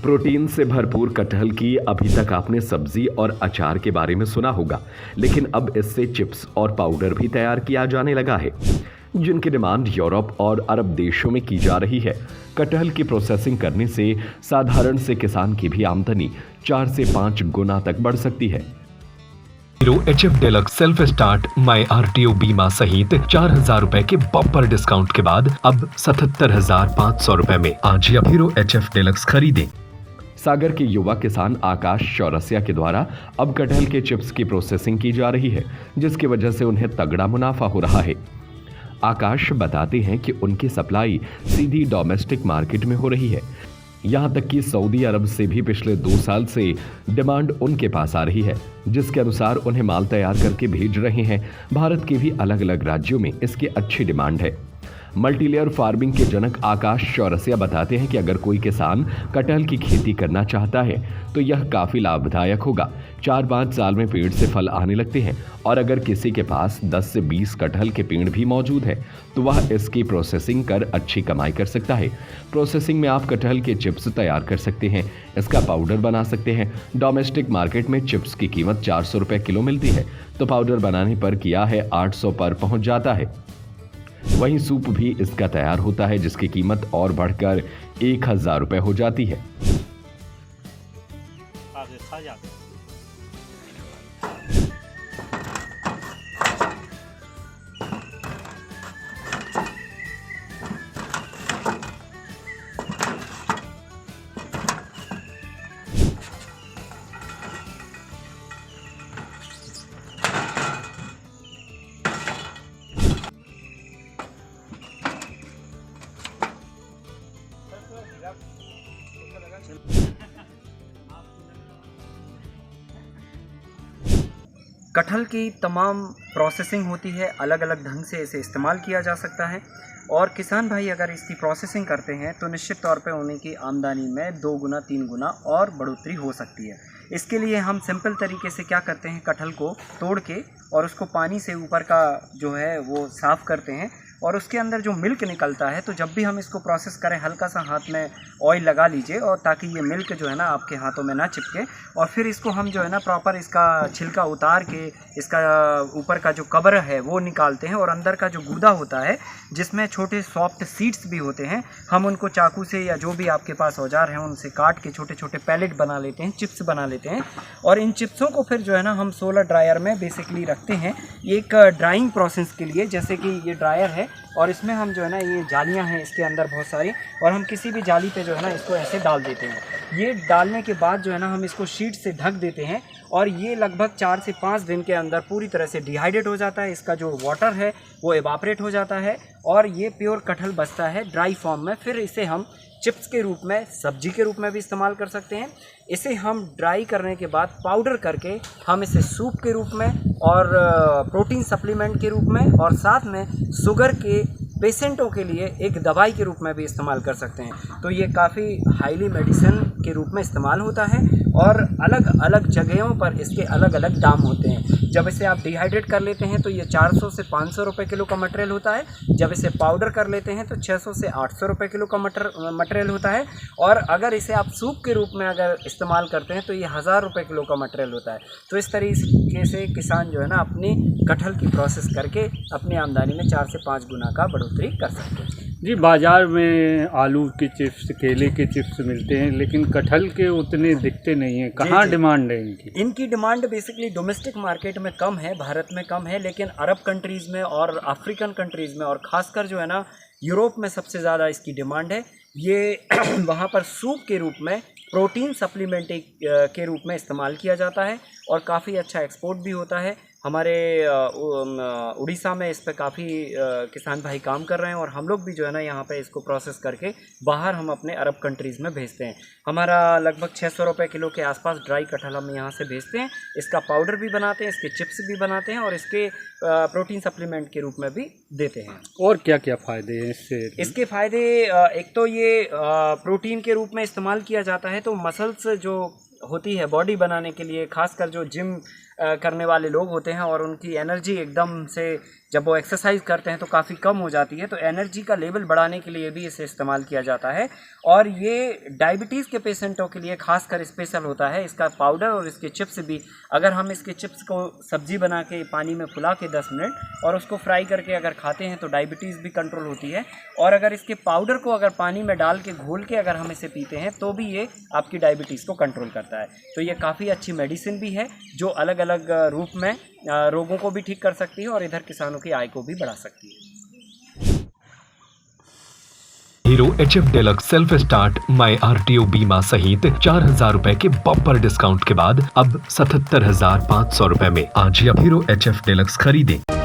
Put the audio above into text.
Protein से भरपूर कटहल की अभी तक आपने सब्जी और अचार के बारे में सुना होगा, लेकिन अब इससे चिप्स और पाउडर भी तैयार किया जाने लगा है, जिनकी डिमांड यूरोप और अरब देशों में की जा रही है। कटहल की प्रोसेसिंग करने से साधारण से किसान की भी आमदनी 4 से 5 गुना तक बढ़ सकती है। Hero HF deluxe self start my RTO बीमा सहित 4,000 रुपए के बम्पर डिस्काउंट के बाद अब 77,500 रुपए में आज ही हीरो HF डेलक्स खरीदें। सागर के युवा किसान आकाश चौरसिया के द्वारा अब कटहल के चिप्स की प्रोसेसिंग की जा रही है, जिसकी वजह से उन्हें तगड़ा मुनाफा हो रहा है। आकाश बताते हैं कि उनकी सप्लाई सीधी डोमेस्टिक मार्केट में हो रही है। यहां तक कि सऊदी अरब से भी पिछले 2 साल से डिमांड उनके पास आ रही है, जिसके अनुसार उन्हें माल तैयार करके भेज रहे हैं। भारत के भी अलग अलग राज्यों में इसकी अच्छी डिमांड है। मल्टीलेयर फार्मिंग के जनक आकाश चौरसिया बताते हैं कि अगर कोई किसान कटहल की खेती करना चाहता है तो यह काफ़ी लाभदायक होगा। 4-5 साल में पेड़ से फल आने लगते हैं और अगर किसी के पास 10 से 20 कटहल के पेड़ भी मौजूद है तो वह इसकी प्रोसेसिंग कर अच्छी कमाई कर सकता है। प्रोसेसिंग में आप कटहल के चिप्स तैयार कर सकते हैं, इसका पाउडर बना सकते हैं। डोमेस्टिक मार्केट में चिप्स की कीमत 400 रुपये किलो मिलती है, तो पाउडर बनाने पर किया है 800 पर पहुंच जाता है। वहीं सूप भी इसका तैयार होता है, जिसकी कीमत और बढ़कर 1,000 रुपये हो जाती है। कटहल की तमाम प्रोसेसिंग होती है, अलग अलग ढंग से इसे इस्तेमाल किया जा सकता है और किसान भाई अगर इसकी प्रोसेसिंग करते हैं तो निश्चित तौर पे उनकी आमदनी में 2 गुना 3 गुना और बढ़ोतरी हो सकती है। इसके लिए हम सिंपल तरीके से क्या करते हैं, कटहल को तोड़ के और उसको पानी से ऊपर का जो है वो साफ़ करते हैं और उसके अंदर जो मिल्क निकलता है, तो जब भी हम इसको प्रोसेस करें हल्का सा हाथ में ऑयल लगा लीजिए और ताकि ये मिल्क जो है ना आपके हाथों में ना चिपके। और फिर इसको हम जो है ना प्रॉपर इसका छिलका उतार के इसका ऊपर का जो कवर है वो निकालते हैं और अंदर का जो गूदा होता है जिसमें छोटे सॉफ्ट सीड्स भी होते हैं, हम उनको चाकू से या जो भी आपके पास औजार हैं उनसे काट के छोटे छोटे पैलेट बना लेते हैं, चिप्स बना लेते हैं और इन चिप्सों को फिर जो है ना हम सोलर ड्रायर में बेसिकली रखते हैं एक ड्राइंग प्रोसेस के लिए। जैसे कि ये ड्रायर है और इसमें हम जो है ना ये जालियां हैं इसके अंदर बहुत सारी, और हम किसी भी जाली पे जो है ना इसको ऐसे डाल देते हैं। ये डालने के बाद जो है ना हम इसको शीट से ढक देते हैं और ये लगभग 4 से 5 दिन के अंदर पूरी तरह से डिहाइड्रेट हो जाता है। इसका जो वाटर है वो एवापरेट हो जाता है और ये प्योर कटहल बचता है ड्राई फॉर्म में। फिर इसे हम चिप्स के रूप में, सब्जी के रूप में भी इस्तेमाल कर सकते हैं। इसे हम ड्राई करने के बाद पाउडर करके हम इसे सूप के रूप में और प्रोटीन सप्लीमेंट के रूप में और साथ में शुगर के पेशेंटों के लिए एक दवाई के रूप में भी इस्तेमाल कर सकते हैं। तो ये काफ़ी हाईली मेडिसिन के रूप में इस्तेमाल होता है और अलग अलग जगहों पर इसके अलग अलग दाम होते हैं। जब इसे आप डिहाइड्रेट कर लेते हैं तो ये 400 से 500 रुपये किलो का मटेरियल होता है। जब इसे पाउडर कर लेते हैं तो 600 से 800 रुपये किलो का मटेरियल होता है और अगर इसे आप सूप के रूप में अगर इस्तेमाल करते हैं तो ये 1,000 रुपये किलो का मटेरियल होता है। तो इस तरीके से किसान जो है ना अपनी कटहल की प्रोसेस करके अपनी आमदनी में 4 से 5 गुना का बढ़ोतरी कर सकते हैं। जी, बाज़ार में आलू के चिप्स, केले के चिप्स मिलते हैं लेकिन कटहल के उतने दिखते नहीं हैं। कहाँ डिमांड है इनकी? इनकी डिमांड बेसिकली डोमेस्टिक मार्केट में कम है, भारत में कम है, लेकिन अरब कंट्रीज़ में और अफ्रीकन कंट्रीज़ में और ख़ासकर जो है ना यूरोप में सबसे ज़्यादा इसकी डिमांड है। ये वहाँ पर सूप के रूप में, प्रोटीन सप्लीमेंट के रूप में इस्तेमाल किया जाता है और काफ़ी अच्छा एक्सपोर्ट भी होता है। हमारे उड़ीसा में इस पे काफ़ी किसान भाई काम कर रहे हैं और हम लोग भी जो है ना यहाँ पे इसको प्रोसेस करके बाहर हम अपने अरब कंट्रीज़ में भेजते हैं। हमारा लगभग 600 रुपये किलो के आसपास ड्राई कटहल हम यहाँ से भेजते हैं। इसका पाउडर भी बनाते हैं, इसके चिप्स भी बनाते हैं और इसके प्रोटीन सप्लीमेंट के रूप में भी देते हैं। और क्या क्या फ़ायदे हैं इससे? इसके फ़ायदे एक तो ये प्रोटीन के रूप में इस्तेमाल किया जाता है, तो मसल्स जो होती है बॉडी बनाने के लिए, खासकर जो जिम करने वाले लोग होते हैं और उनकी एनर्जी एकदम से जब वो एक्सरसाइज करते हैं तो काफ़ी कम हो जाती है, तो एनर्जी का लेवल बढ़ाने के लिए भी इसे इस्तेमाल किया जाता है। और ये डायबिटीज़ के पेशेंटों के लिए खासकर स्पेशल होता है। इसका पाउडर और इसके चिप्स भी, अगर हम इसके चिप्स को सब्जी बना के पानी में फुला के 10 मिनट और उसको फ्राई करके अगर खाते हैं तो डायबिटीज़ भी कंट्रोल होती है। और अगर इसके पाउडर को अगर पानी में डाल के घोल के अगर हम इसे पीते हैं तो भी ये आपकी डायबिटीज़ को कंट्रोल करता है। तो ये काफ़ी अच्छी मेडिसिन भी है जो अलग अलग रूप में रोगों को भी ठीक कर सकती है और इधर किसानों की आय को भी बढ़ा सकती है। Hero HF deluxe self start my RTO बीमा सहित 4,000 रुपए के बम्पर डिस्काउंट के बाद अब 77,500 रुपए में। आज ही हीरो HF डेलक्स खरीदें।